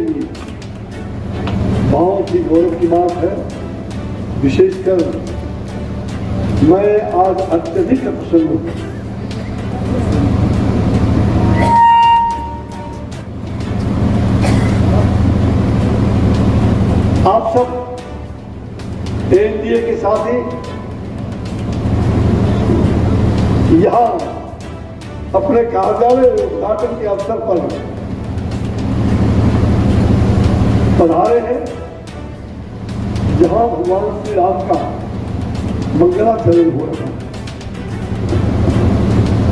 लिए बहुत ही गौरव की बात है। विशेषकर मैं आज अत्यधिक प्रसन्न हूँ। आप सब एनडीए के साथी यहाँ अपने कार्यालय उद्घाटन के अवसर पर पधारे हैं, जहां भगवान श्री राम का मंगलाचरण हो रहा है,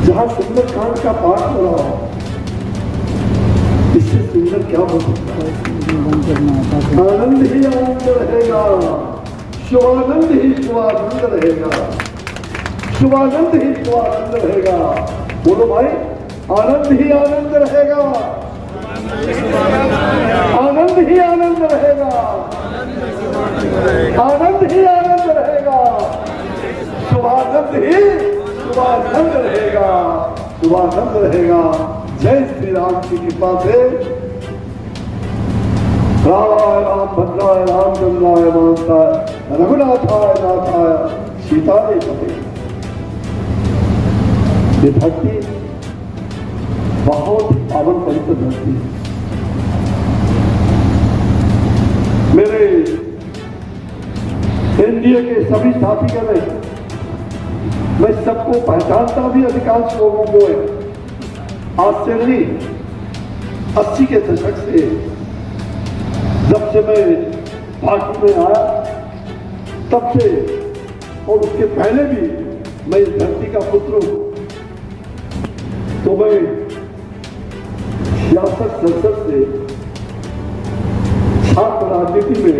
जहां सुंदरकांड का पाठ हो रहा है। इससे सुंदर क्या हो सकता है? आनंद ही आनंद रहेगा, शुभानंद ही शुभानंद रहेगा, शुभानंद ही शुभानंद रहेगा। बोलो भाई, आनंद ही आनंद रहेगा, आनंद ही आनंद रहेगा, आनंद ही आनंद रहेगा, शुभानंद ही शुभानंद रहेगा, शुभानंद रहेगा। जय श्री राम की कृपा से रामाय राम भद्राय रामचंद्राय मानसाय रघुनाथाय नाथाय सीताय पते। ये धरती बहुत पावन पवित्र धरती है। मेरे एनडीए के सभी साथीगण हैं, मैं सबको पहचानता भी अधिकांश लोगों को है। आज से नहीं, 80 के दशक से जब से मैं पार्टी में आया तब से और उसके पहले भी मैं इस धरती का पुत्र हूं। तो मैं 66 संसद से छात्र राजनीति में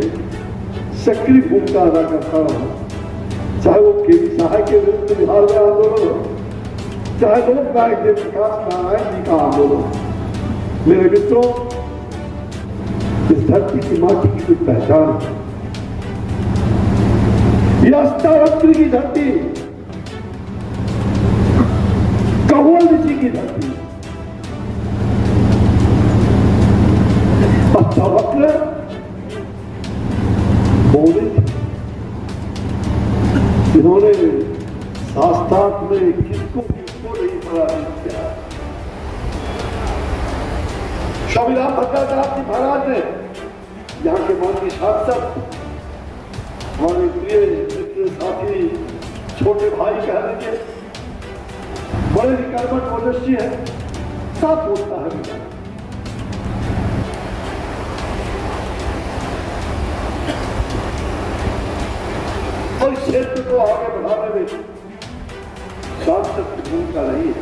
सक्रिय भूमिका अदा करता रहा, चाहे वो केवी सहाय के विरुद्ध बिहार में आंदोलन हो, चाहे लोक नायक जयप्रकाश नारायण जी का आंदोलन। मेरे मित्रों, इस धरती की माटी की कुछ पहचान है। यह अष्टावक्र की धरती, कहोल ऋषि की धरती। अष्टावक्र बोले इन्होंने शास्त्रार्थ में किसको नहीं पराजित किया। स्वामी राम भद्राचार्य जी महाराज ने यहाँ के माननीय सांसद, हमारे प्रिय मित्र साथी, छोटे भाई कह लीजिए, बड़े कर्मठ ओजस्वी है, साथ होता है। और इस क्षेत्र को आगे बढ़ाने में सांसद की भूमिका रही है।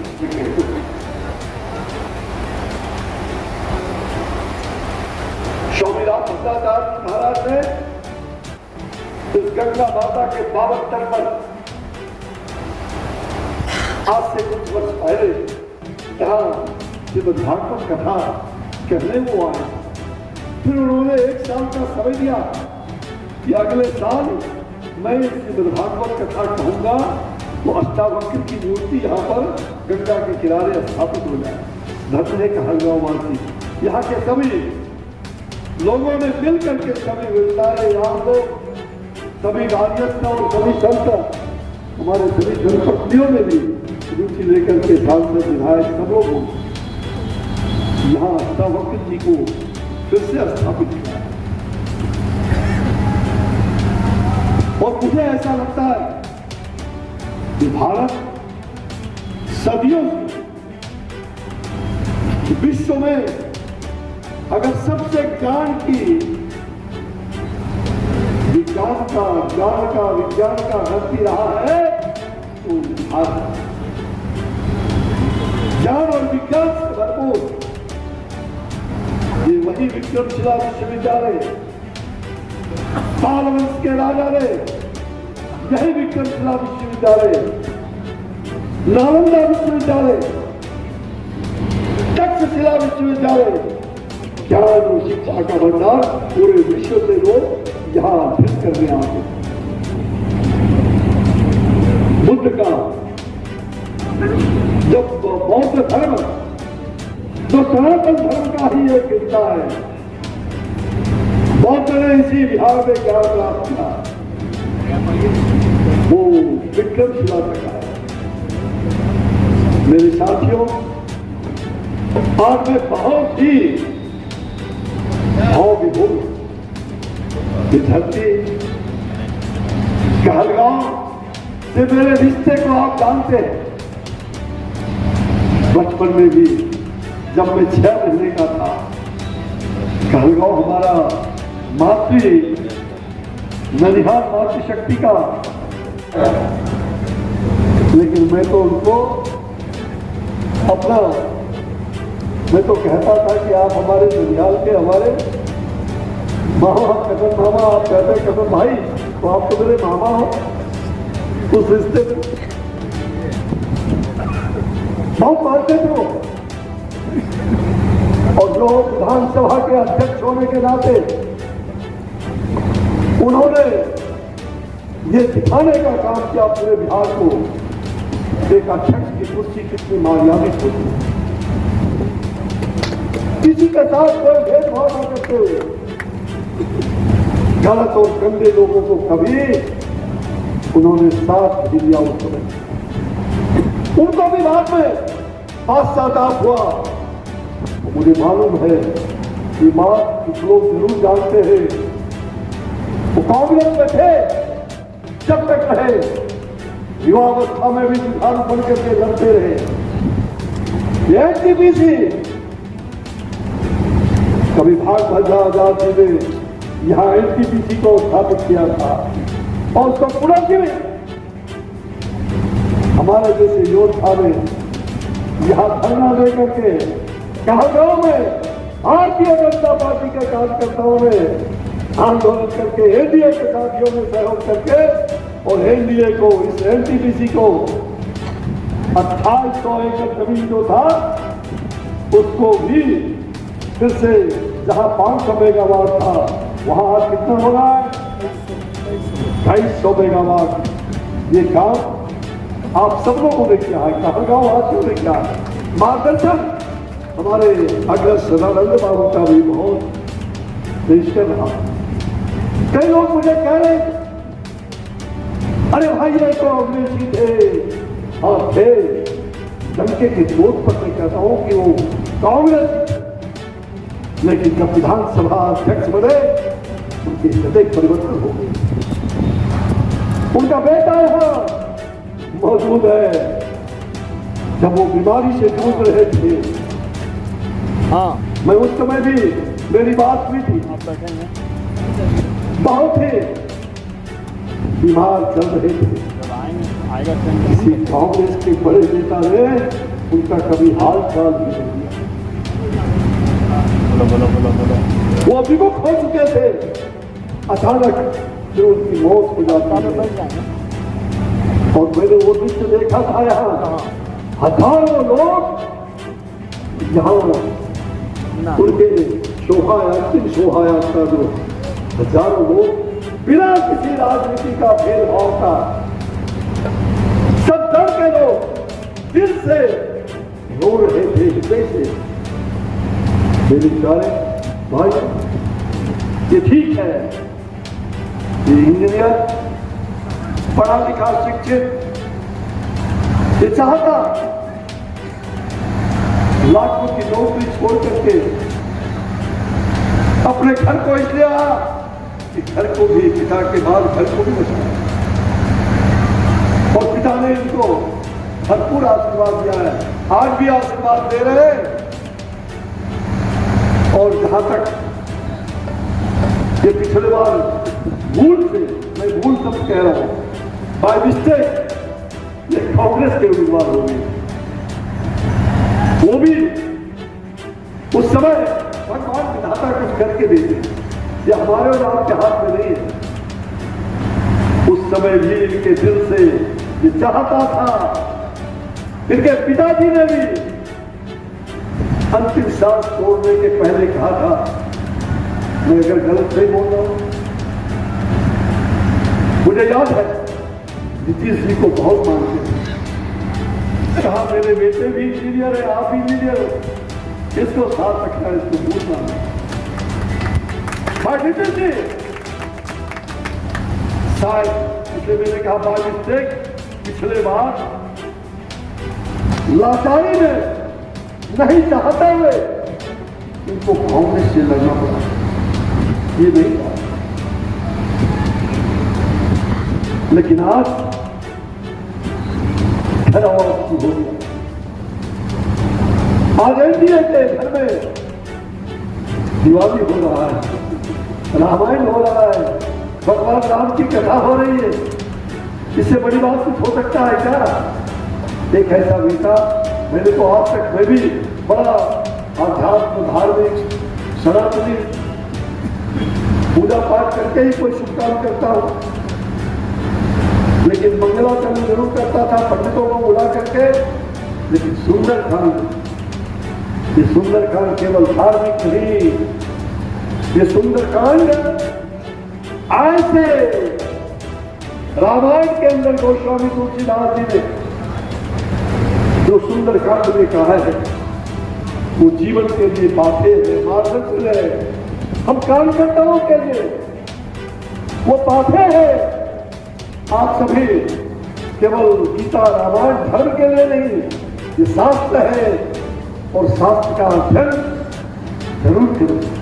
स्वामी राम भद्राचार्य जी महाराज ने इस गंगा माता के पावन तट पर आज से कुछ वर्ष पहले यहाँ श्रीमद् भागवत कथा कहने वो आए। फिर उन्होंने 1 साल का समय दिया कि अगले साल मैं श्रीमद् भागवत कथा कहूंगा तो अष्टावक्र की मूर्ति यहाँ पर गंगा के किनारे स्थापित हो जाए। धन्य है कहलगांव वासी, यहाँ के सभी लोगों ने मिलकर के, सभी विचारे यहाँ लोग, सभी कार्यकर्ता और सभी संत, हमारे सभी जनप्रतिनिधियों ने भी रुचि लेकर के सांसद विधायक सब लोगों यहाँ अष्टावक्र जी को फिर से स्थापित किया। और मुझे ऐसा लगता है कि भारत सदियों से विश्व में अगर सबसे ज्ञान का विज्ञान का धरती रहा है तो भारत ज्ञान और विज्ञान से भरपूर। ये वही विक्रमशिला विश्वविद्यालय, पाल वंश के राजा ने यही विक्रमशिला विश्वविद्यालय, नालंदा विश्वविद्यालय, तक्षशिला विश्वविद्यालय, ज्ञान और शिक्षा का भंडार पूरे विश्व से लोग यहाँ अध्ययन करने आते। बुद्ध का जब बौद्ध धर्म जो सनातन धर्म का ही एक हिस्सा है, बहुत बड़े इसी बिहार में ज्ञान प्राप्त किया, वो विक्रमशिला तक आया। मेरे साथियों, आज मैं बहुत ही भाव विभोर की धरती कहलगांव से मेरे रिश्ते को आप जानते हैं। बचपन में भी जब मैं 6 महीने का था, कहलगांव हमारा मातृ ननिहाल मातृशक्ति का, लेकिन मैं तो उनको अपना, मैं तो कहता था कि आप हमारे ननिहाल के, हमारे मामा, कदम मामा, आप कहते कदम भाई, तो आप तो मेरे मामा हो। उस रिश्ते में बहुत मानते थे वो। और जो विधानसभा के अध्यक्ष होने के नाते उन्होंने ये दिखाने का काम किया पूरे बिहार को, एक अध्यक्ष की कुर्सी कितनी मर्यादित होती है, किसी के साथ कोई भेदभाव न करते हुए गलत और गंदे लोगों को कभी उन्होंने साथ भी लिया। उस समय उनको भी बाद में पश्चाताप हुआ। मुझे मालूम है कि बात कुछ लोग जरूर जानते हैं, वो कांग्रेस में थे जब तक रहे, युवावस्था में भी विधान बन करके लड़ते रहे। एनटीपीसी कभी भाग भजा आजाद जी ने यहाँ एनटीपीसी को स्थापित किया था और उसको पूरा किए। हमारे जैसे योद्धा ने यहाँ धरना लेकर के कहलगांव में भारतीय जनता पार्टी के कार्यकर्ताओं ने आंदोलन करके एनडीए के साथियों ने सहयोग करके और एनडीए को, इस एनटीपीसी को 2800 एकड़ जमीन जो था उसको भी फिर से, जहां 500 मेगावाट था वहां आज कितना हो रहा है, 250 मेगावाट। ये काम आप सब लोगों ने किया है, कहलगांव वासियों ने किया है। मार्गदर्शन हमारे अग्रज सदानंद बाबू का भी बहुत निश्चय रहा। कई लोग मुझे कह रहे, अरे भाई ये तो अंग्रेजी थे। हाँ थे, डंके के चोट पर मैं कहता हूं कि वो कांग्रेस, लेकिन जब विधानसभा अध्यक्ष बने उनके हृदय परिवर्तन हो गए। उनका बेटा यहां मौजूद है। जब वो बीमारी से जूझ रहे थे, हाँ, मैं उस समय भी, मेरी बात हुई थी, बहुत ही बीमार चल रहे थे। किसी कांग्रेस के बड़े नेता ने उनका कभी हाल चाल नहीं लिया। वो अभिमुख हो चुके थे, अचानक जो उनकी मौत हो जाती है। और मैंने वो दृश्य देखा था, यहाँ हजारों लोग यहाँ उनके शोभा, अंतिम शोभा यात्रा जो हजारों लोग बिना किसी राजनीति का भेदभाव का, सब दल के लोग दिल से रो रहे थे, हृदय से। मेरे प्यारे भाई, ये ठीक है, ये इंजीनियर पढ़ा लिखा शिक्षित ये चाहता लाखों की नौकरी छोड़ करके अपने घर को इसलिए आया कि घर को भी, पिता के बाद घर को भी बचाया। और पिता ने इनको भरपूर आशीर्वाद दिया है, आज भी आशीर्वाद दे रहे हैं। और जहां तक ये पिछले बार भूल से, मैं भूल सब कह रहा हूं, बाय मिस्टेक ये कांग्रेस के उम्मीदवार हो गए। वो भी उस समय भगवान विधाता कुछ करके देते, ये हमारे और आपके हाथ में नहीं है। उस समय भी इनके दिल से ये चाहता था। इनके पिताजी ने भी अंतिम सांस छोड़ने के पहले कहा था, मैं अगर गलत नहीं बोल रहा हूं, मुझे याद है नीतीश जी को बहुत मानते हैं, कहा मेरे बेटे भी इंजीनियर है, आप इंजीनियर हो, इसको साथ रखना, इसको भूलना। मार्टिन जी शायद इसलिए मैंने कहा बाय मिस्टेक पिछले बार लाचारी में नहीं चाहते हुए इनको कांग्रेस से लड़ना पड़ा, ये नहीं था। लेकिन आज ठहराव हो गया। आज एनडीए के घर में दिवाली हो रहा है, रामायण हो रहा है, भगवान राम की कथा हो रही है। इससे बड़ी बात कुछ हो सकता है क्या? एक ऐसा बेटा, मैंने तो आज तक मैं भी बड़ा आध्यात्म धार्मिक सनातनी पूजा पाठ करके ही कोई शुभ काम करता हूं, लेकिन मंगलाचरण जरूर करता था पंडितों को बुला करके। लेकिन सुंदरकांड, ये सुंदरकांड केवल धार्मिक नहीं, ये सुंदरकांड आज से रामायण के अंदर गोस्वामी तुलसीदास जी ने जो सुंदरकांड में कहा है वो जीवन के लिए बातें है, मार्गदर्शन है। हम कार्यकर्ताओं के लिए वो बातें हैं। आप सभी केवल गीता रामायण धर्म के लिए नहीं, ये शास्त्र है और शास्त्र का अध्ययन जरूर करें।